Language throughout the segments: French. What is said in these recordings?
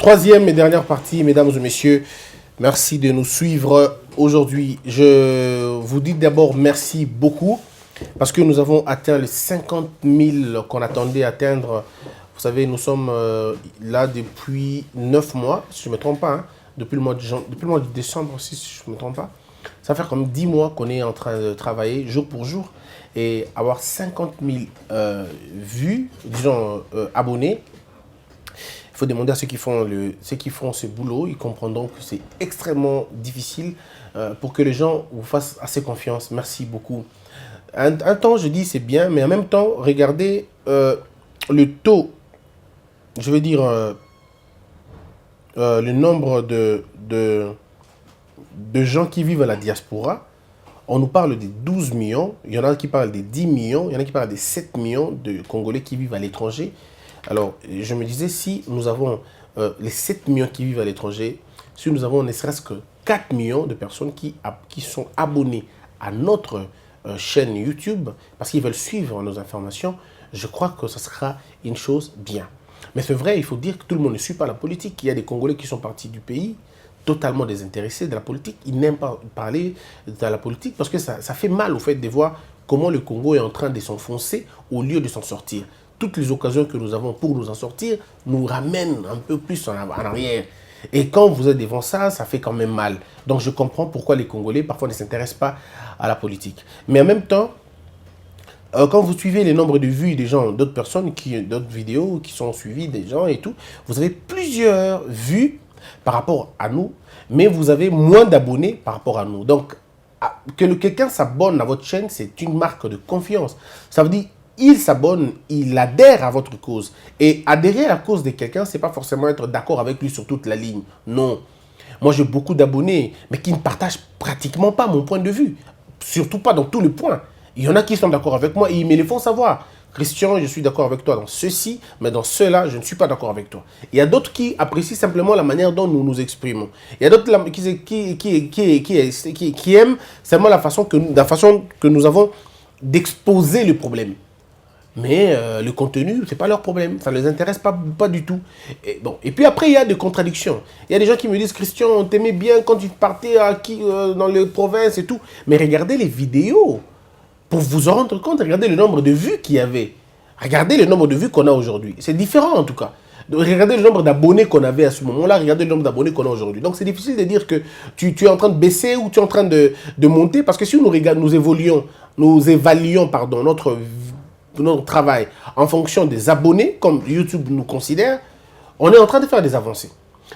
Troisième et dernière partie, mesdames et messieurs, merci de nous suivre aujourd'hui. Je vous dis d'abord merci beaucoup parce que nous avons atteint les 50 000 qu'on attendait atteindre. Vous savez, nous sommes là depuis 9 mois, si je ne me trompe pas, hein, depuis le mois de décembre, si je ne me trompe pas. Ça fait comme 10 mois qu'on est en train de travailler jour pour jour et avoir 50 000 vues, disons abonnés. Il faut demander à ceux qui font ce boulot, ils comprendront que c'est extrêmement difficile pour que les gens vous fassent assez confiance. Merci beaucoup. Un temps, je dis c'est bien, mais en même temps, regardez le taux, je veux dire, le nombre de gens qui vivent à la diaspora. On nous parle des 12 millions, il y en a qui parlent des 10 millions, il y en a qui parlent des 7 millions de Congolais qui vivent à l'étranger. Alors, je me disais, si nous avons les 7 millions qui vivent à l'étranger, si nous avons ne serait-ce que 4 millions de personnes qui sont abonnées à notre chaîne YouTube, parce qu'ils veulent suivre nos informations, je crois que ce sera une chose bien. Mais c'est vrai, il faut dire que tout le monde ne suit pas la politique. Il y a des Congolais qui sont partis du pays, totalement désintéressés de la politique. Ils n'aiment pas parler de la politique parce que ça fait mal au fait de voir comment le Congo est en train de s'enfoncer au lieu de s'en sortir. Toutes les occasions que nous avons pour nous en sortir nous ramènent un peu plus en arrière. Et quand vous êtes devant ça, ça fait quand même mal. Donc je comprends pourquoi les Congolais parfois ne s'intéressent pas à la politique. Mais en même temps, quand vous suivez les nombres de vues des gens, d'autres personnes, d'autres vidéos qui sont suivies des gens et tout, vous avez plusieurs vues par rapport à nous, mais vous avez moins d'abonnés par rapport à nous. Donc, que quelqu'un s'abonne à votre chaîne, c'est une marque de confiance. Ça veut dire il s'abonne, il adhère à votre cause. Et adhérer à la cause de quelqu'un, ce n'est pas forcément être d'accord avec lui sur toute la ligne. Non. Moi, j'ai beaucoup d'abonnés, mais qui ne partagent pratiquement pas mon point de vue. Surtout pas dans tous les points. Il y en a qui sont d'accord avec moi et ils me le font savoir. Christian, je suis d'accord avec toi dans ceci, mais dans cela, je ne suis pas d'accord avec toi. Il y a d'autres qui apprécient simplement la manière dont nous nous exprimons. Il y a d'autres qui aiment seulement la façon que nous avons d'exposer le problème. Mais le contenu, ce n'est pas leur problème. Ça ne les intéresse pas du tout. Et, bon. Et puis après, il y a des contradictions. Il y a des gens qui me disent, Christian, on t'aimait bien quand tu partais dans les provinces et tout. Mais regardez les vidéos. Pour vous en rendre compte, regardez le nombre de vues qu'il y avait. Regardez le nombre de vues qu'on a aujourd'hui. C'est différent en tout cas. Regardez le nombre d'abonnés qu'on avait à ce moment-là, regardez le nombre d'abonnés qu'on a aujourd'hui. Donc c'est difficile de dire que tu es en train de baisser ou tu es en train de monter. Parce que si nous évaluons notre travail en fonction des abonnés, comme YouTube nous considère, on est en train de faire des avancées.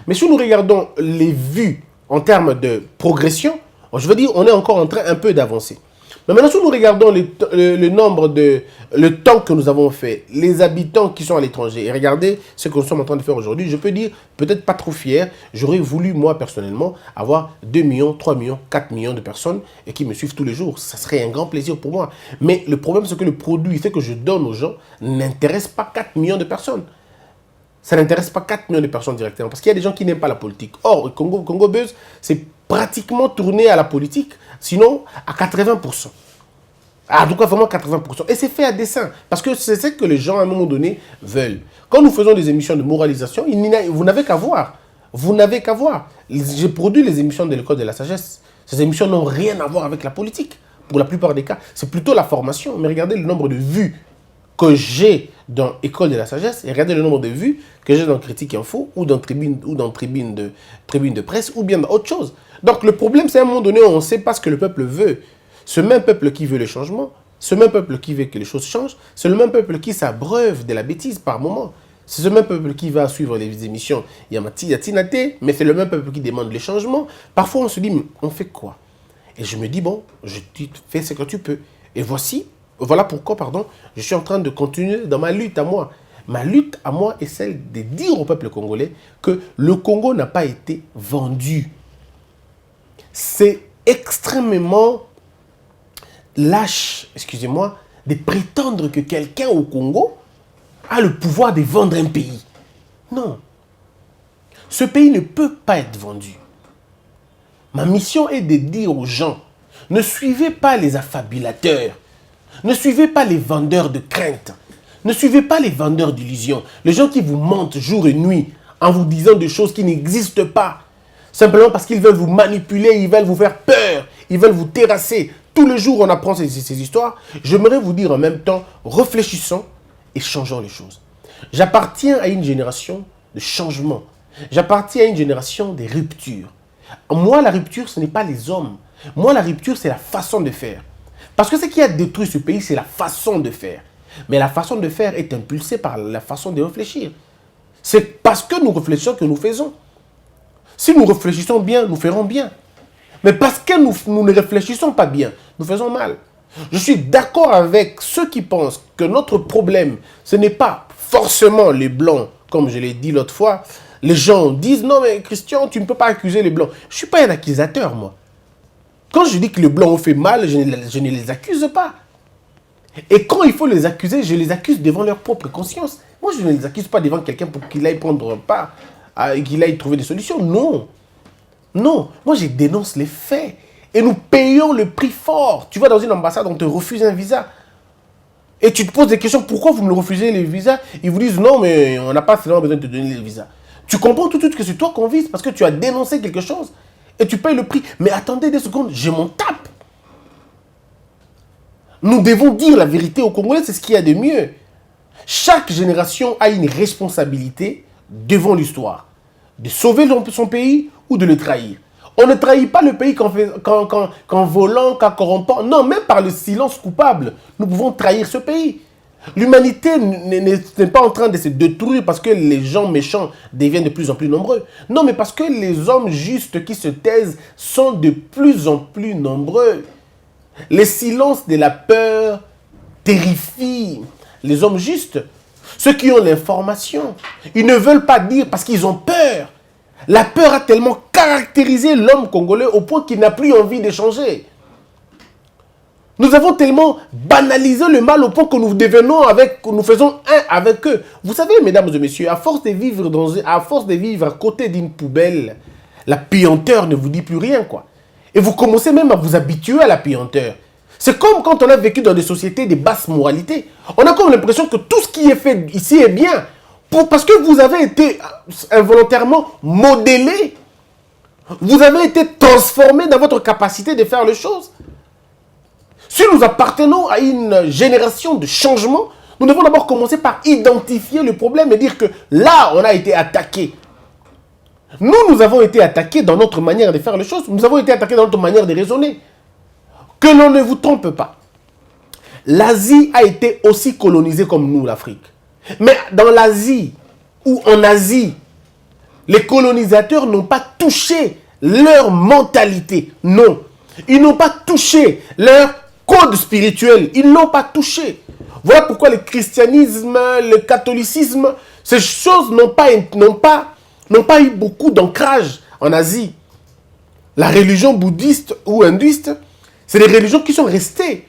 Mais si nous regardons les vues en termes de progression, je veux dire, on est encore en train un peu d'avancer. Mais maintenant, si nous regardons le temps que nous avons fait, les habitants qui sont à l'étranger, et regardez ce que nous sommes en train de faire aujourd'hui, je peux dire, peut-être pas trop fier, j'aurais voulu, moi, personnellement, avoir 2 millions, 3 millions, 4 millions de personnes et qui me suivent tous les jours. Ça serait un grand plaisir pour moi. Mais le problème, c'est que le produit, ce que je donne aux gens, n'intéresse pas 4 millions de personnes. Ça n'intéresse pas 4 millions de personnes directement, parce qu'il y a des gens qui n'aiment pas la politique. Or, Congo Buzz, c'est pratiquement tourné à la politique, sinon à 80%. En tout cas, vraiment 80%. Et c'est fait à dessein, parce que c'est ce que les gens, à un moment donné, veulent. Quand nous faisons des émissions de moralisation, vous n'avez qu'à voir. Vous n'avez qu'à voir. J'ai produit les émissions de l'École de la Sagesse. Ces émissions n'ont rien à voir avec la politique. Pour la plupart des cas, c'est plutôt la formation. Mais regardez le nombre de vues que j'ai dans École de la Sagesse et regardez le nombre de vues que j'ai dans Critique Info ou dans Tribune de Presse ou bien dans autre chose. Donc le problème, c'est à un moment donné, on ne sait pas ce que le peuple veut. Ce même peuple qui veut le changement, ce même peuple qui veut que les choses changent, c'est le même peuple qui s'abreuve de la bêtise par moment. C'est ce même peuple qui va suivre les émissions Yamati, Yatinate, mais c'est le même peuple qui demande les changements. Parfois, on se dit, on fait quoi? Et je me dis, bon, je fais ce que tu peux. Et voilà pourquoi, je suis en train de continuer dans ma lutte à moi. Ma lutte à moi est celle de dire au peuple congolais que le Congo n'a pas été vendu. C'est extrêmement lâche, excusez-moi, de prétendre que quelqu'un au Congo a le pouvoir de vendre un pays. Non. Ce pays ne peut pas être vendu. Ma mission est de dire aux gens, ne suivez pas les affabulateurs, ne suivez pas les vendeurs de crainte, ne suivez pas les vendeurs d'illusions, les gens qui vous mentent jour et nuit en vous disant des choses qui n'existent pas. Simplement parce qu'ils veulent vous manipuler, ils veulent vous faire peur, ils veulent vous terrasser. Tous les jours, on apprend ces histoires. J'aimerais vous dire en même temps, réfléchissons et changeons les choses. J'appartiens à une génération de changement. J'appartiens à une génération de ruptures. Moi, la rupture, ce n'est pas les hommes. Moi, la rupture, c'est la façon de faire. Parce que ce qui a détruit ce pays, c'est la façon de faire. Mais la façon de faire est impulsée par la façon de réfléchir. C'est parce que nous réfléchissons que nous faisons. Si nous réfléchissons bien, nous ferons bien. Mais parce que nous ne réfléchissons pas bien, nous faisons mal. Je suis d'accord avec ceux qui pensent que notre problème, ce n'est pas forcément les Blancs, comme je l'ai dit l'autre fois. Les gens disent, non mais Christian, tu ne peux pas accuser les Blancs. Je ne suis pas un accusateur, moi. Quand je dis que les Blancs ont fait mal, je ne les accuse pas. Et quand il faut les accuser, je les accuse devant leur propre conscience. Moi, je ne les accuse pas devant quelqu'un pour qu'il aille prendre part, qu'il aille trouver des solutions. Non. Non. Moi, je dénonce les faits. Et nous payons le prix fort. Tu vas dans une ambassade, on te refuse un visa. Et tu te poses des questions, pourquoi vous me refusez les visas? Ils vous disent, non, mais on n'a pas seulement besoin de te donner les visas. Tu comprends tout de suite que c'est toi qu'on vise parce que tu as dénoncé quelque chose. Et tu payes le prix. Mais attendez des secondes, je m'en tape. Nous devons dire la vérité aux Congolais, c'est ce qu'il y a de mieux. Chaque génération a une responsabilité devant l'histoire. De sauver son pays ou de le trahir. On ne trahit pas le pays qu'en volant, qu'en corrompant. Non, même par le silence coupable, nous pouvons trahir ce pays. L'humanité n'est pas en train de se détruire parce que les gens méchants deviennent de plus en plus nombreux. Non, mais parce que les hommes justes qui se taisent sont de plus en plus nombreux. Les silences de la peur terrifient les hommes justes. Ceux qui ont l'information, ils ne veulent pas dire parce qu'ils ont peur. La peur a tellement caractérisé l'homme congolais au point qu'il n'a plus envie d'échanger. Nous avons tellement banalisé le mal au point que nous faisons un avec eux. Vous savez, mesdames et messieurs, à force de vivre à côté d'une poubelle, la puanteur ne vous dit plus rien, quoi. Et vous commencez même à vous habituer à la puanteur. C'est comme quand on a vécu dans des sociétés de basse moralité. On a comme l'impression que tout ce qui est fait ici est bien. Parce que vous avez été involontairement modélé. Vous avez été transformé dans votre capacité de faire les choses. Si nous appartenons à une génération de changement, nous devons d'abord commencer par identifier le problème et dire que là, on a été attaqué. Nous avons été attaqués dans notre manière de faire les choses. Nous avons été attaqués dans notre manière de raisonner. Que l'on ne vous trompe pas. L'Asie a été aussi colonisée comme nous, l'Afrique. Mais dans l'Asie, ou en Asie, les colonisateurs n'ont pas touché leur mentalité. Non. Ils n'ont pas touché leur code spirituel. Ils n'ont pas touché. Voilà pourquoi le christianisme, le catholicisme, ces choses n'ont pas eu beaucoup d'ancrage en Asie. La religion bouddhiste ou hindouiste, c'est des religions qui sont restées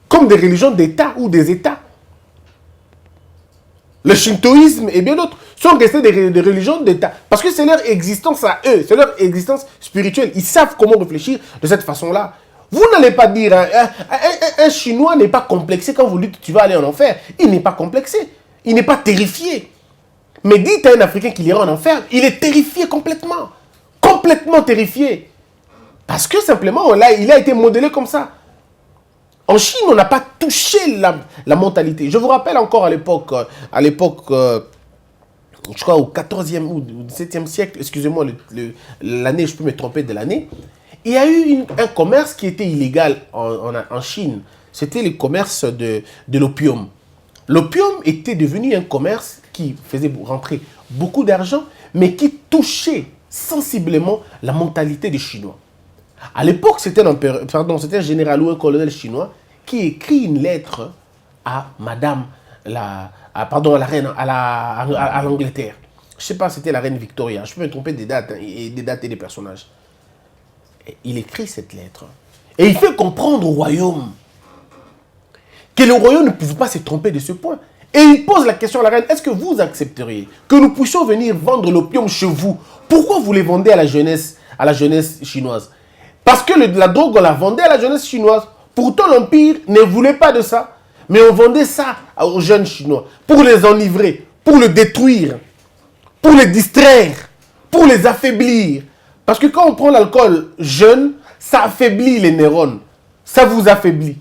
comme des religions d'État ou des États. Le shintoïsme et bien d'autres sont restés des religions d'État. Parce que c'est leur existence à eux, c'est leur existence spirituelle. Ils savent comment réfléchir de cette façon-là. Vous n'allez pas dire, un Chinois n'est pas complexé quand vous lui dites tu vas aller en enfer. Il n'est pas complexé, il n'est pas terrifié. Mais dites à un Africain qu'il ira en enfer, il est terrifié complètement. Complètement terrifié. Parce que simplement, il a été modélé comme ça. En Chine, on n'a pas touché la mentalité. Je vous rappelle encore à l'époque, je crois au 14e ou 17e siècle, excusez-moi l'année, je peux me tromper de l'année, il y a eu un commerce qui était illégal en Chine. C'était le commerce de l'opium. L'opium était devenu un commerce qui faisait rentrer beaucoup d'argent, mais qui touchait sensiblement la mentalité des Chinois. À l'époque, c'était un général ou un colonel chinois qui écrit une lettre à Madame, à la reine, à l'Angleterre. Je ne sais pas, c'était la reine Victoria. Je peux me tromper des dates et des personnages. Et il écrit cette lettre et il fait comprendre au royaume que le royaume ne pouvait pas se tromper de ce point. Et il pose la question à la reine, est-ce que vous accepteriez que nous puissions venir vendre l'opium chez vous? Pourquoi vous les vendez à la jeunesse chinoise? Parce que la drogue, on la vendait à la jeunesse chinoise. Pourtant, l'Empire ne voulait pas de ça. Mais on vendait ça aux jeunes Chinois pour les enivrer, pour le détruire. pour les distraire, pour les affaiblir. Parce que quand on prend l'alcool jeune, ça affaiblit les neurones. Ça vous affaiblit.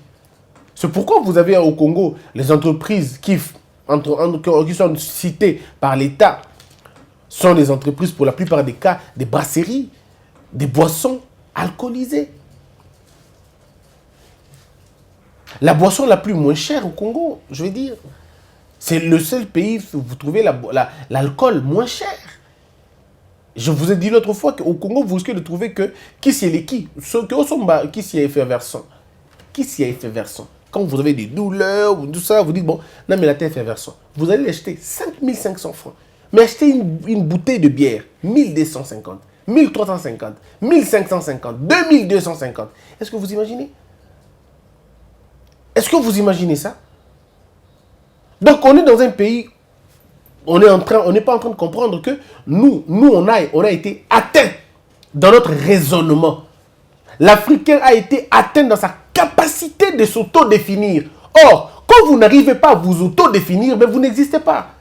C'est pourquoi vous avez au Congo les entreprises qui sont citées par l'État sont des entreprises, pour la plupart des cas, des brasseries, des boissons alcoolisées. La boisson la plus moins chère au Congo, je veux dire, c'est le seul pays où vous trouvez l'alcool moins cher. Je vous ai dit l'autre fois qu'au Congo, vous risquez de trouver que qui s'y est qui s'y est effervescent. Qui s'y est effervescent. Quand vous avez des douleurs ou tout ça, vous dites, bon, non mais la tête est effervescent. Vous allez l'acheter 5500 francs. Mais achetez une bouteille de bière, 1250, 1350, 1550, 2250. Est-ce que vous imaginez? Est-ce que vous imaginez ça? Donc on est dans un pays, on n'est pas en train de comprendre que nous on a été atteints dans notre raisonnement. L'Africain a été atteint dans sa capacité de s'auto-définir. Or, quand vous n'arrivez pas à vous auto-définir, vous n'existez pas.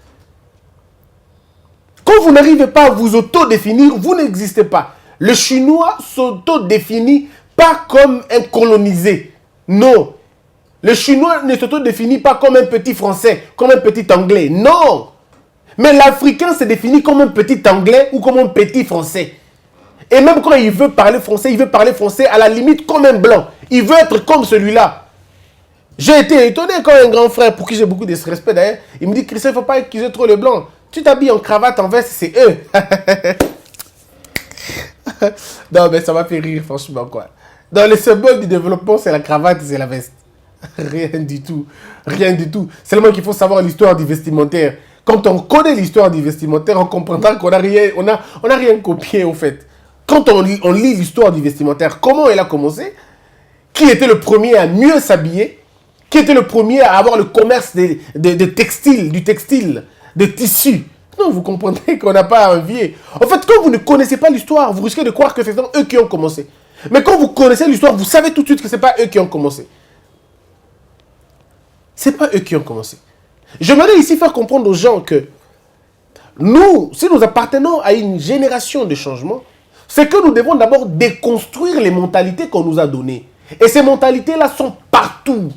Quand vous n'arrivez pas à vous auto-définir, vous n'existez pas. Le Chinois s'auto-définit pas comme un colonisé. Non. Le Chinois ne s'auto-définit pas comme un petit Français, comme un petit Anglais. Non. Mais l'Africain se définit comme un petit Anglais ou comme un petit Français. Et même quand il veut parler français à la limite comme un blanc. Il veut être comme celui-là. J'ai été étonné quand un grand frère, pour qui j'ai beaucoup de respect d'ailleurs, il me dit, Christian, il ne faut pas accuser trop les blancs. Tu t'habilles en cravate, en veste, c'est eux. Non, mais ça m'a fait rire, franchement, quoi. Dans les symboles du développement, c'est la cravate, c'est la veste. Rien du tout. Rien du tout. Seulement qu'il faut savoir l'histoire du vestimentaire. Quand on connaît l'histoire du vestimentaire, on comprendra qu'on n'a rien copié, en fait. Quand on lit l'histoire du vestimentaire, comment elle a commencé, qui était le premier à mieux s'habiller, qui était le premier à avoir le commerce des textiles, du textile, des tissus. Non, vous comprenez qu'on n'a pas à envier. En fait, quand vous ne connaissez pas l'histoire, vous risquez de croire que c'est eux qui ont commencé. Mais quand vous connaissez l'histoire, vous savez tout de suite que ce n'est pas eux qui ont commencé. Ce n'est pas eux qui ont commencé. J'aimerais ici faire comprendre aux gens que nous, si nous appartenons à une génération de changement, c'est que nous devons d'abord déconstruire les mentalités qu'on nous a données. Et ces mentalités-là sont partout.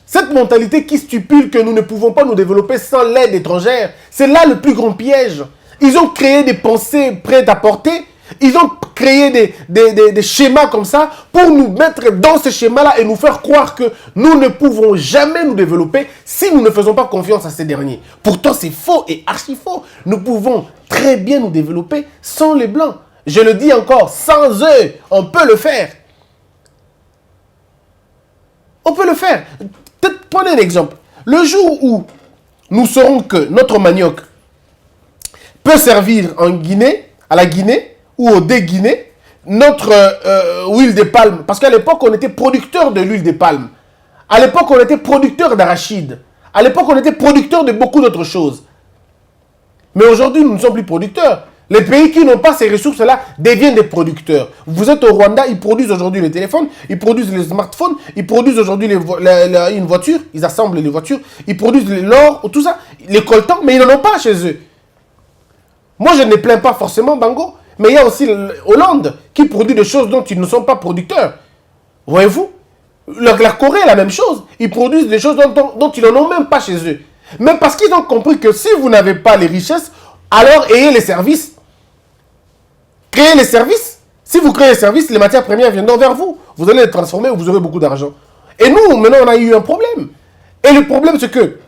Cette mentalité qui stipule que nous ne pouvons pas nous développer sans l'aide étrangère, c'est là le plus grand piège. Ils ont créé des pensées prêtes à porter. Ils ont créé des schémas comme ça pour nous mettre dans ces schémas-là et nous faire croire que nous ne pouvons jamais nous développer si nous ne faisons pas confiance à ces derniers. Pourtant, c'est faux et archi faux. Nous pouvons très bien nous développer sans les Blancs. Je le dis encore, sans eux, on peut le faire. On peut le faire. Prenez un exemple. Le jour où nous saurons que notre manioc peut servir en Guinée, à la Guinée, ou au Guinée, notre huile de palme, parce qu'à l'époque, on était producteur de l'huile de palme. À l'époque, on était producteur d'arachide. À l'époque, on était producteur de beaucoup d'autres choses. Mais aujourd'hui, nous ne sommes plus producteurs. Les pays qui n'ont pas ces ressources-là deviennent des producteurs. Vous êtes au Rwanda, ils produisent aujourd'hui les téléphones, ils produisent les smartphones, ils produisent aujourd'hui une voiture, ils assemblent les voitures, ils produisent l'or, tout ça, les coltans, mais ils n'en ont pas chez eux. Moi, je ne plains pas forcément Bango, mais il y a aussi Hollande qui produit des choses dont ils ne sont pas producteurs. Voyez-vous? La Corée est la même chose. Ils produisent des choses dont ils n'en ont même pas chez eux. Même parce qu'ils ont compris que si vous n'avez pas les richesses, alors ayez les services. Créez les services. Si vous créez les services, les matières premières viendront vers vous. Vous allez les transformer et vous aurez beaucoup d'argent. Et nous, maintenant, on a eu un problème. Et le problème, c'est que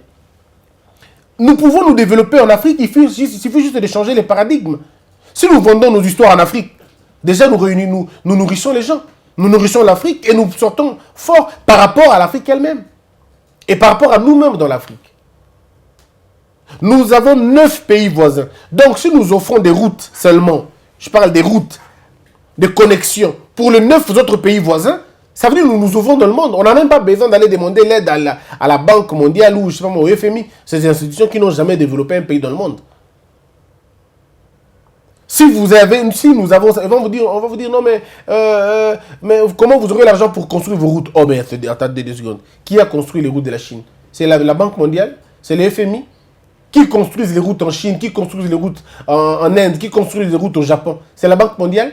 nous pouvons nous développer en Afrique. Il suffit juste de changer les paradigmes. Si nous vendons nos histoires en Afrique, déjà nous nourrissons les gens. Nous nourrissons l'Afrique et nous sortons forts par rapport à l'Afrique elle-même. Et par rapport à nous-mêmes dans l'Afrique. Nous avons 9 pays voisins. Donc, si nous offrons des routes seulement, je parle des routes, des connexions, pour les 9 autres pays voisins, ça veut dire que nous nous ouvrons dans le monde. On n'a même pas besoin d'aller demander l'aide à la Banque mondiale ou, je sais pas moi, au FMI. Ces institutions qui n'ont jamais développé un pays dans le monde. Si nous avons, on va vous dire non mais comment vous aurez l'argent pour construire vos routes? Oh mais attendez 2 secondes. Qui a construit les routes de la Chine? C'est la Banque mondiale? C'est le FMI? qui construisent les routes en Chine, qui construisent les routes en Inde, qui construisent les routes au Japon? C'est la Banque mondiale?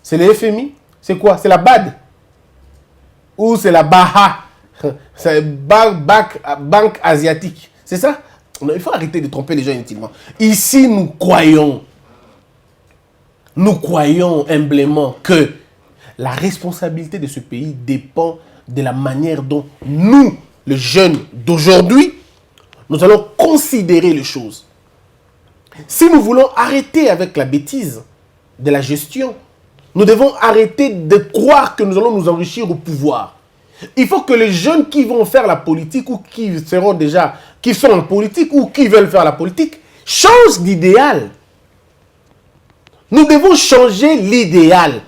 C'est le FMI? C'est quoi? C'est la BAD? Ou c'est la BAHA? C'est Banque asiatique. C'est ça? Non, il faut arrêter de tromper les gens inutilement. Ici, nous croyons humblement que la responsabilité de ce pays dépend de la manière dont nous, les jeunes d'aujourd'hui, nous allons considérer les choses. Si nous voulons arrêter avec la bêtise de la gestion, nous devons arrêter de croire que nous allons nous enrichir au pouvoir. Il faut que les jeunes qui vont faire la politique ou qui sont en politique ou qui veulent faire la politique changent d'idéal. Nous devons changer l'idéal.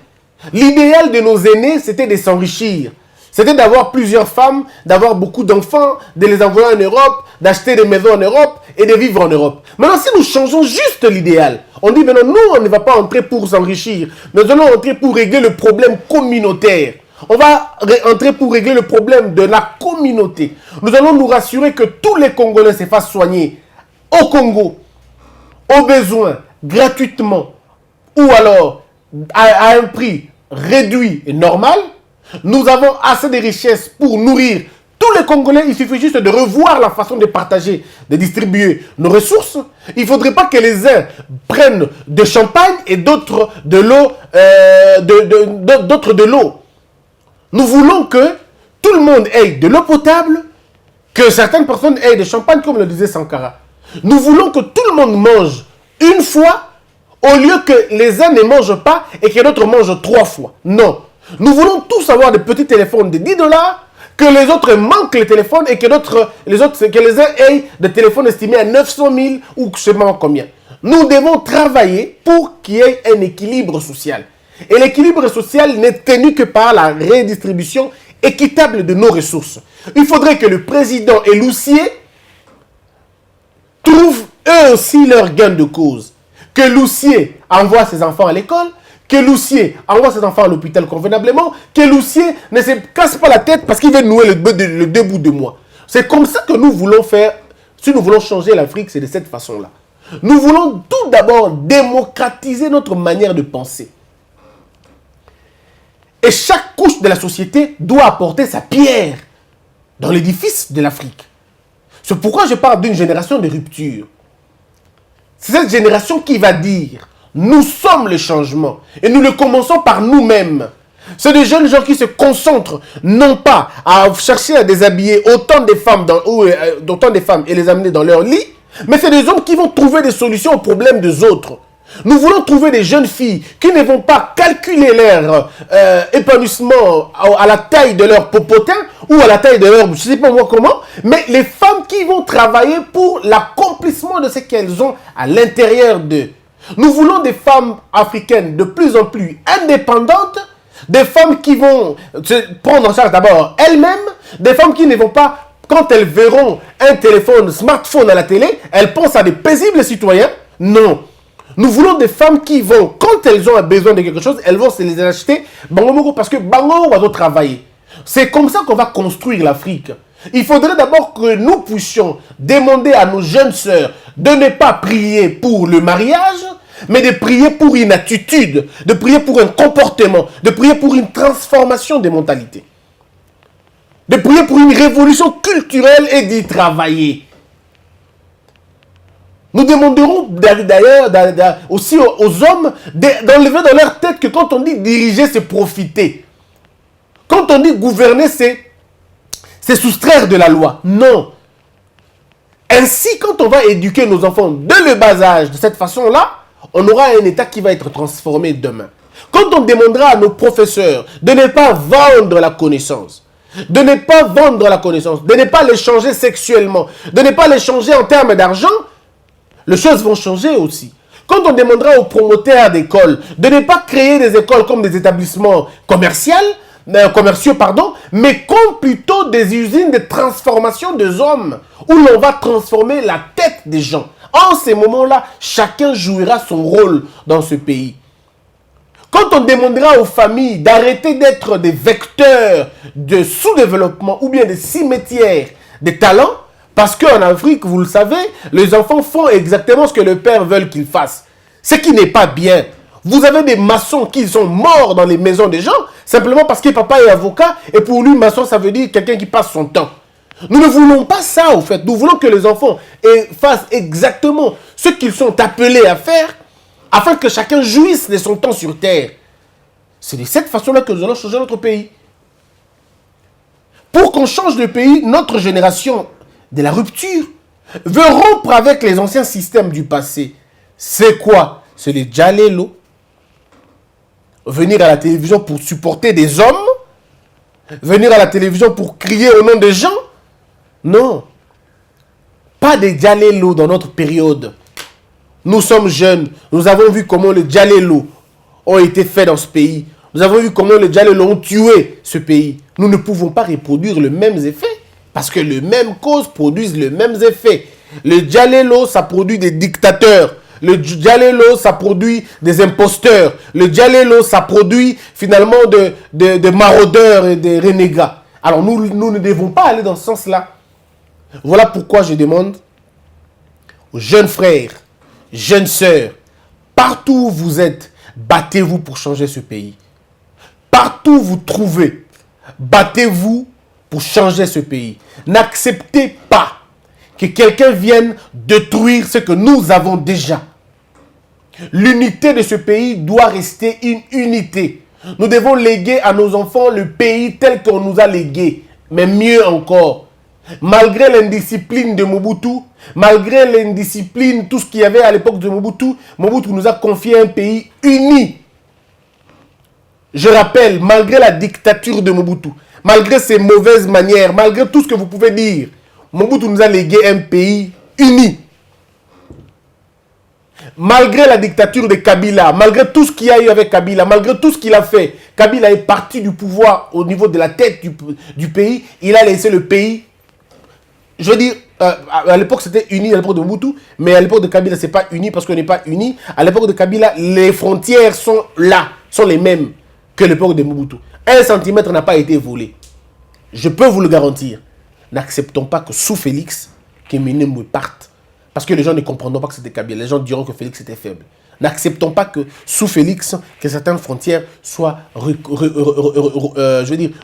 L'idéal de nos aînés, c'était de s'enrichir. C'était d'avoir plusieurs femmes, d'avoir beaucoup d'enfants, de les envoyer en Europe, d'acheter des maisons en Europe et de vivre en Europe. Maintenant, si nous changeons juste l'idéal, on dit maintenant, nous, on ne va pas entrer pour s'enrichir. Nous allons entrer pour régler le problème communautaire. On va entrer pour régler le problème de la communauté. Nous allons nous rassurer que tous les Congolais se fassent soigner au Congo, au besoin, gratuitement, ou alors à un prix réduit et normal. Nous avons assez de richesses pour nourrir tous les Congolais. Il suffit juste de revoir la façon de partager, de distribuer nos ressources. Il ne faudrait pas que les uns prennent de champagne et d'autres de l'eau. Nous voulons que tout le monde ait de l'eau potable, que certaines personnes aient de champagne, comme le disait Sankara. Nous voulons que tout le monde mange une fois, au lieu que les uns ne mangent pas et que d'autres mangent 3 fois. Non. Nous voulons tous avoir des petits téléphones de 10 $, que les autres manquent les téléphones et que les uns aient des téléphones estimés à 900 000 ou je ne sais pas combien. Nous devons travailler pour qu'il y ait un équilibre social. Et l'équilibre social n'est tenu que par la redistribution équitable de nos ressources. Il faudrait que le président et l'huissier trouvent eux aussi leur gain de cause. Que l'huissier envoie ses enfants à l'école, que l'huissier envoie ses enfants à l'hôpital convenablement, que l'huissier ne se casse pas la tête parce qu'il veut nouer le deux bouts de moi. C'est comme ça que nous voulons faire. Si nous voulons changer l'Afrique, c'est de cette façon-là. Nous voulons tout d'abord démocratiser notre manière de penser. Et chaque couche de la société doit apporter sa pierre dans l'édifice de l'Afrique. C'est pourquoi je parle d'une génération de rupture. C'est cette génération qui va dire, nous sommes le changement et nous le commençons par nous-mêmes. C'est des jeunes gens qui se concentrent non pas à chercher à déshabiller autant de femmes et les amener dans leur lit, mais c'est des hommes qui vont trouver des solutions aux problèmes des autres. Nous voulons trouver des jeunes filles qui ne vont pas calculer leur épanouissement à la taille de leur popotin ou à la taille de leur, je ne sais pas moi comment, mais les femmes qui vont travailler pour l'accomplissement de ce qu'elles ont à l'intérieur d'eux. Nous voulons des femmes africaines de plus en plus indépendantes, des femmes qui vont se prendre en charge d'abord elles-mêmes, des femmes qui ne vont pas, quand elles verront un smartphone à la télé, elles pensent à des paisibles citoyens. Non. Nous voulons des femmes qui vont, quand elles ont besoin de quelque chose, elles vont se les acheter parce que bango va travailler. C'est comme ça qu'on va construire l'Afrique. Il faudrait d'abord que nous puissions demander à nos jeunes sœurs de ne pas prier pour le mariage, mais de prier pour une attitude, de prier pour un comportement, de prier pour une transformation des mentalités, de prier pour une révolution culturelle et d'y travailler. Nous demanderons d'ailleurs aussi aux hommes d'enlever dans leur tête que quand on dit diriger, c'est profiter. Quand on dit gouverner, c'est soustraire de la loi. Non. Ainsi, quand on va éduquer nos enfants dès le bas âge de cette façon-là, on aura un État qui va être transformé demain. Quand on demandera à nos professeurs de ne pas vendre la connaissance, de ne pas l'échanger sexuellement, de ne pas l'échanger en termes d'argent, les choses vont changer aussi. Quand on demandera aux promoteurs d'écoles de ne pas créer des écoles comme des établissements commerciaux, mais comme plutôt des usines de transformation des hommes, où l'on va transformer la tête des gens. En ces moments-là, chacun jouera son rôle dans ce pays. Quand on demandera aux familles d'arrêter d'être des vecteurs de sous-développement ou bien des cimetières des talents, Parce qu'en Afrique, vous le savez, les enfants font exactement ce que le père veut qu'ils fassent. Ce qui n'est pas bien. Vous avez des maçons qui sont morts dans les maisons des gens, simplement parce que papa est avocat, et pour lui, maçon, ça veut dire quelqu'un qui passe son temps. Nous ne voulons pas ça, au fait. Nous voulons que les enfants fassent exactement ce qu'ils sont appelés à faire, afin que chacun jouisse de son temps sur terre. C'est de cette façon-là que nous allons changer notre pays. Pour qu'on change de pays, notre génération de la rupture veut rompre avec les anciens systèmes du passé. C'est quoi? C'est les Djalelo. Venir à la télévision pour supporter des hommes? Venir à la télévision pour crier au nom des gens? Non. Pas des Djalelo dans notre période. Nous sommes jeunes. Nous avons vu comment les Djalelo ont été faits dans ce pays. Nous avons vu comment les Djalelo ont tué ce pays. Nous ne pouvons pas reproduire les mêmes effets. Parce que les mêmes causes produisent les mêmes effets. Le Djalelo, ça produit des dictateurs. Le Djalelo, ça produit des imposteurs. Le Djalelo, ça produit finalement des maraudeurs et des renégats. Alors nous ne devons pas aller dans ce sens-là. Voilà pourquoi je demande aux jeunes frères, jeunes sœurs, partout où vous êtes, battez-vous pour changer ce pays. Partout où vous trouvez, battez-vous pour changer ce pays. N'acceptez pas que quelqu'un vienne détruire ce que nous avons déjà. L'unité de ce pays doit rester une unité. Nous devons léguer à nos enfants le pays tel qu'on nous a légué. Mais mieux encore, malgré l'indiscipline de Mobutu, malgré l'indiscipline, tout ce qu'il y avait à l'époque de Mobutu, Mobutu nous a confié un pays uni. Je rappelle, malgré la dictature de Mobutu, malgré ses mauvaises manières, malgré tout ce que vous pouvez dire, Mobutu nous a légué un pays uni. Malgré la dictature de Kabila, malgré tout ce qu'il y a eu avec Kabila, malgré tout ce qu'il a fait, Kabila est parti du pouvoir au niveau de la tête du pays. Il a laissé le pays, je veux dire, à l'époque c'était uni à l'époque de Mobutu, mais à l'époque de Kabila c'est pas uni parce qu'on n'est pas uni. À l'époque de Kabila, les frontières sont là, sont les mêmes que l'époque de Mobutu. 1 centimètre n'a pas été volé. Je peux vous le garantir. N'acceptons pas que sous Félix, que Minembwe parte. Parce que les gens ne comprendront pas que c'était Kabila. Les gens diront que Félix était faible. N'acceptons pas que sous Félix, que certaines frontières soient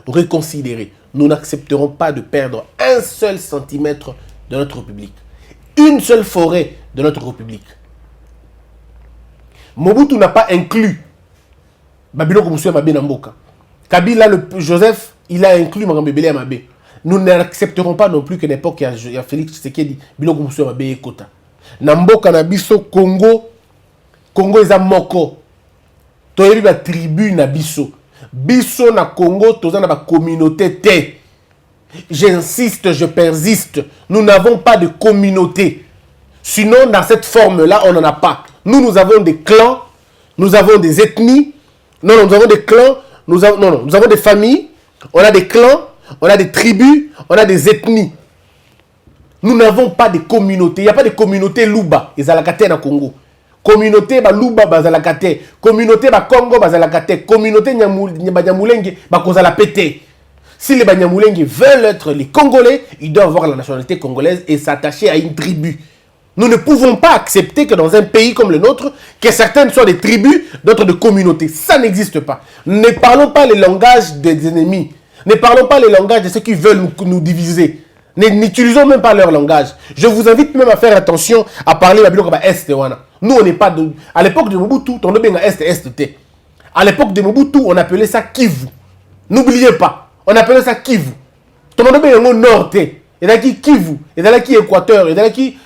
reconsidérées. Nous n'accepterons pas de perdre 1 seul centimètre de notre République. Une seule forêt de notre République. Mobutu n'a pas inclus Babiloko Moussouya Mabé Namboka. Kabila, Joseph, il a inclus Magambébélé Mabé. Nous n'accepterons pas non plus que l'époque il y a Félix Tshisekedi Biloko Moussouya Mabé Ekota. Namboka na biso Congo eza moko. Toyebi ba tribu na biso. Biso na Congo toza na ba communauté te. J'insiste, je persiste. Nous n'avons pas de communauté. Sinon, dans cette forme-là, on n'en a pas. Nous avons des clans, nous avons des ethnies. Non, nous avons des clans, nous avons des familles, on a des clans, on a des tribus, on a des ethnies. Nous n'avons pas de communauté. Il n'y a pas de communauté Luba, ils ont na Congo. Communauté ba Luba, bazalakate. Communauté ba Congo, bazalakate. Communauté Nyamulenge, bakozala pété. Si les Banyamulenge veulent être les Congolais, ils doivent avoir la nationalité congolaise et s'attacher à une tribu. Nous ne pouvons pas accepter que dans un pays comme le nôtre, que certaines soient des tribus, d'autres de communautés. Ça n'existe pas. Ne parlons pas les langages des ennemis. Ne parlons pas les langages de ceux qui veulent nous diviser. N'utilisons même pas leur langage. Je vous invite même à faire attention à parler de Est. Nous, on n'est pas de... À l'époque de Mobutu, on a Est. À l'époque de Mobutu, on appelait ça Kivu. N'oubliez pas. On appelait ça Kivu. Tout le monde est Nord. Il y a qui Kivu. Il y a qui Équateur. Il y a qui...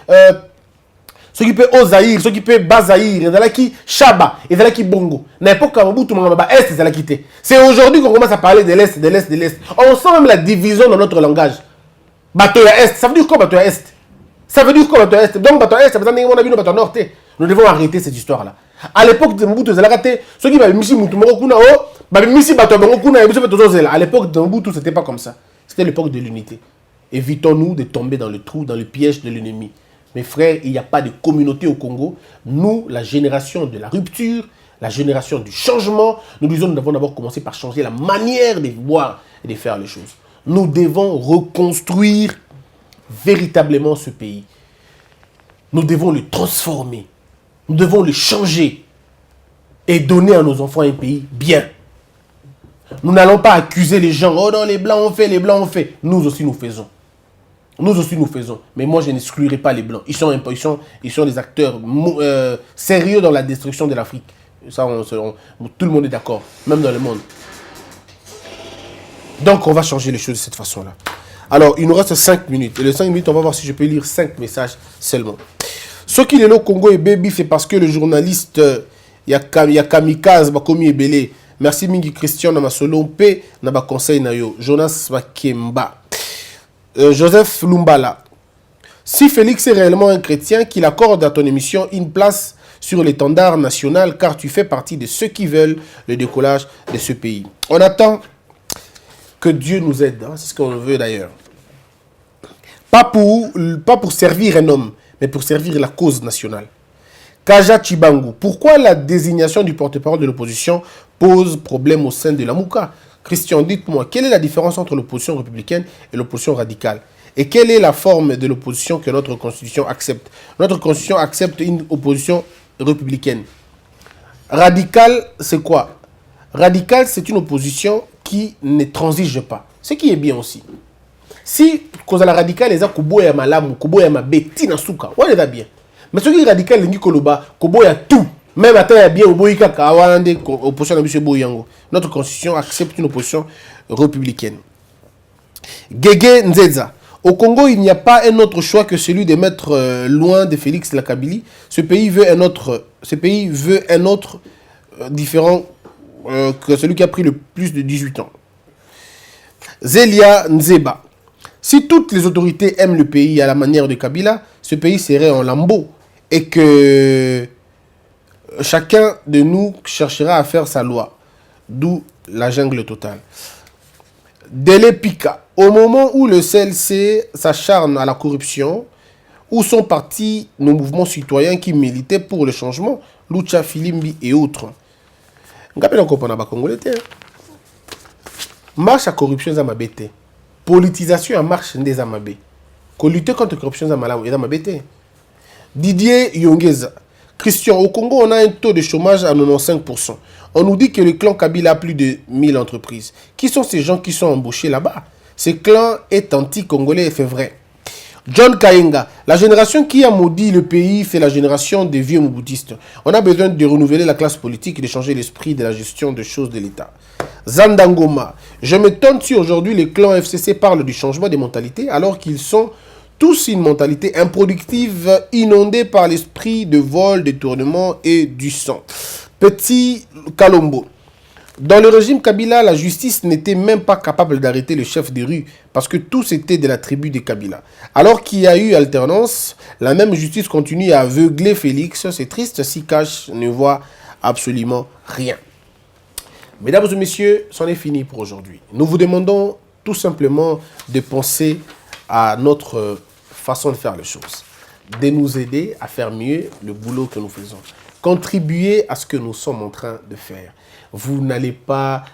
ceux qui peuvent Ozaïr, ceux qui peuvent Bazaïr, il y a qui Chaba, il y a qui Bongo. N'importe quoi, Mobutu, Est, c'est la quitté. C'est aujourd'hui qu'on commence à parler de l'Est, de l'Est, de l'Est. On sent même la division dans notre langage. Batoya Est, ça veut dire quoi Batoya Est? Ça veut dire quoi Batoya Est? Donc Batoya Est, ça veut dire qu'on a vu nos Batoya Nord. Nous devons arrêter cette histoire-là. À l'époque de Mobutu, ceux qui avaient mis Mutumorokuna, à l'époque de Mobutu, c'était pas comme ça. C'était l'époque de l'unité. Évitons-nous de tomber dans le trou, dans le piège de l'ennemi. Mes frères, il n'y a pas de communauté au Congo. Nous, la génération de la rupture, la génération du changement, nous disons nous devons d'abord commencer par changer la manière de voir et de faire les choses. Nous devons reconstruire véritablement ce pays. Nous devons le transformer. Nous devons le changer et donner à nos enfants un pays bien. Nous n'allons pas accuser les gens. Oh non, les Blancs ont fait, les Blancs ont fait. Nous aussi, nous faisons. Nous aussi, nous faisons. Mais moi, je n'exclurai pas les Blancs. Ils sont des acteurs sérieux dans la destruction de l'Afrique. Ça, tout le monde est d'accord, même dans le monde. Donc, on va changer les choses de cette façon-là. Alors, il nous reste 5 minutes. Et les 5 minutes, on va voir si je peux lire 5 messages seulement. Ce qui est le Congo et baby, c'est parce que le journaliste Yakamikaze Bakomi Ebele. Merci Mingi Christian Namasolo P. Naba conseil Nayo. Jonas Bakemba. Joseph Lumbala. Si Félix est réellement un chrétien, qu'il accorde à ton émission une place sur l'étendard national, car tu fais partie de ceux qui veulent le décollage de ce pays. On attend que Dieu nous aide. Hein, c'est ce qu'on veut d'ailleurs. Pas pour servir un homme, mais pour servir la cause nationale. Kaja Chibangu. Pourquoi la désignation du porte-parole de l'opposition pose problème au sein de la Mouka? Christian, dites-moi, quelle est la différence entre l'opposition républicaine et l'opposition radicale? Et quelle est la forme de l'opposition que notre Constitution accepte? Notre Constitution accepte une opposition républicaine. Radicale, c'est quoi? Radicale, c'est une opposition qui ne transige pas. Ce qui est bien aussi. Si, cause la radicale, les gens Kuboya Malamu, Kuboya Mabeti Nasuka, on est bien. Mais ce qui est radical, c'est Kuboya tout. Même à il bien opposition à M. Boyango. Notre constitution accepte une opposition républicaine. Gege Nzeza. Au Congo, il n'y a pas un autre choix que celui de mettre loin de Félix Lakabili. Ce pays veut un autre différent que celui qui a pris le plus de 18 ans. Zelia Nzeba. Si toutes les autorités aiment le pays à la manière de Kabila, ce pays serait en lambeaux et que chacun de nous cherchera à faire sa loi. D'où la jungle totale. Dele Pika. Au moment où le CLC s'acharne à la corruption, où sont partis nos mouvements citoyens qui militaient pour le changement, Lucha Filimbi et autres. Marche à corruption za mabete. Politisation à marche des amabé. Qu'on lutte contre la corruption za malamu et za mabete. Didier Yongeza. Christian, au Congo, on a un taux de chômage à 95%. On nous dit que le clan Kabila a plus de 1000 entreprises. Qui sont ces gens qui sont embauchés là-bas? Ce clan est anti-congolais et c'est vrai. John Kayenga, la génération qui a maudit le pays, c'est la génération des vieux mouboutistes. On a besoin de renouveler la classe politique et de changer l'esprit de la gestion des choses de l'État. Zandangoma, je m'étonne si aujourd'hui les clans FCC parlent du changement des mentalités alors qu'ils sont tous une mentalité improductive, inondée par l'esprit de vol, détournement et du sang. Petit Kalombo. Dans le régime Kabila, la justice n'était même pas capable d'arrêter le chef de rue parce que tous étaient de la tribu de Kabila. Alors qu'il y a eu alternance, la même justice continue à aveugler Félix. C'est triste, si Cash ne voit absolument rien. Mesdames et messieurs, c'en est fini pour aujourd'hui. Nous vous demandons tout simplement de penser à notre façon de faire les choses, de nous aider à faire mieux le boulot que nous faisons. Contribuer à ce que nous sommes en train de faire. Vous n'allez pas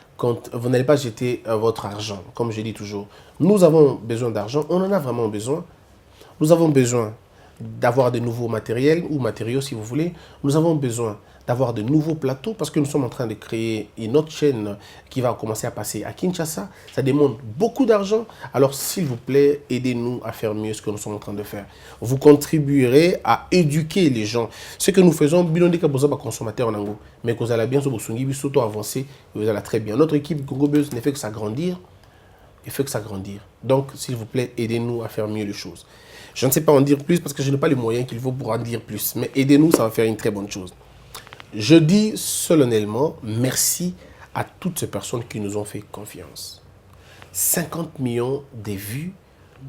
jeter votre argent, comme je dis toujours. Nous avons besoin d'argent, on en a vraiment besoin. Nous avons besoin d'avoir de nouveaux matériels ou matériaux si vous voulez. Nous avons besoin d'avoir de nouveaux plateaux parce que nous sommes en train de créer une autre chaîne qui va commencer à passer à Kinshasa. Ça demande beaucoup d'argent. Alors s'il vous plaît, aidez-nous à faire mieux ce que nous sommes en train de faire. Vous contribuerez à éduquer les gens. Ce que nous faisons, Bilondi Kaboza consommateur en Ango, mais que vous allez bien surtout avancer, vous allez très bien. Notre équipe Congo Buzz ne fait que s'agrandir. Il fait que s'agrandir. Donc s'il vous plaît, aidez-nous à faire mieux les choses. Je ne sais pas en dire plus parce que je n'ai pas les moyens qu'il faut pour en dire plus. Mais aidez-nous, ça va faire une très bonne chose. Je dis solennellement merci à toutes ces personnes qui nous ont fait confiance. 50 millions de vues,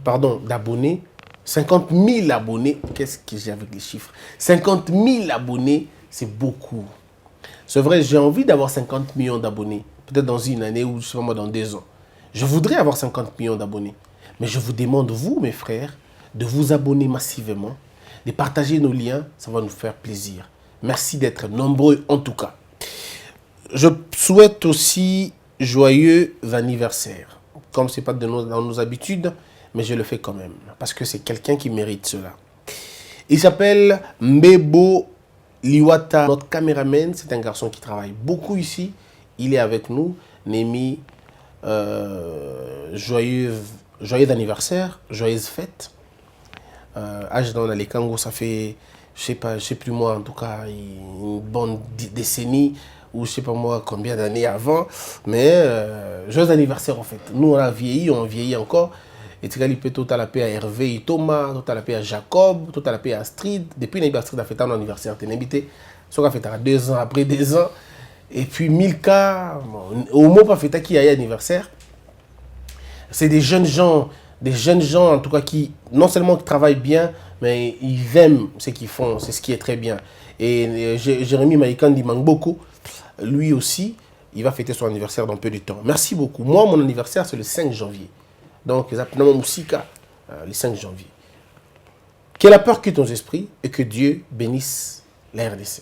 d'abonnés, 50 000 abonnés. Qu'est-ce que j'ai avec les chiffres? 50 000 abonnés, c'est beaucoup. C'est vrai, j'ai envie d'avoir 50 millions d'abonnés. Peut-être dans une année ou je sais pas moi, dans 2 ans. Je voudrais avoir 50 millions d'abonnés. Mais je vous demande, vous, mes frères, de vous abonner massivement, de partager nos liens, ça va nous faire plaisir. Merci d'être nombreux en tout cas. Je souhaite aussi joyeux anniversaire. Comme ce n'est pas dans nos habitudes, mais je le fais quand même, parce que c'est quelqu'un qui mérite cela. Il s'appelle Mbebo Liwata, notre caméraman. C'est un garçon qui travaille beaucoup ici. Il est avec nous. Némi, joyeux anniversaire, joyeuse fête. Âge dans les Kango, ça fait, je sais plus moi, en tout cas, une bonne décennie, ou je sais pas moi combien d'années avant. Mais joyeux anniversaire en fait. Nous, on a vieilli, on vieillit encore. Et tu as tout à la paix à Hervé et Thomas, tout à la paix à Jacob, tout à la paix à Astrid. Depuis Astrid a fait un anniversaire, tu as invité. Ça a fait 2 ans, après 2 ans. Et puis Milka, au mot pas fait qui a eu anniversaire. C'est des jeunes gens en tout cas qui non seulement travaillent bien, mais ils aiment ce qu'ils font, c'est ce qui est très bien. Et Jérémy Maïkan dit manque beaucoup. Lui aussi, il va fêter son anniversaire dans peu de temps. Merci beaucoup. Moi, mon anniversaire, c'est le 5 janvier. Donc, exactement, Moussika, le 5 janvier. Que la peur quitte nos esprits et que Dieu bénisse la RDC.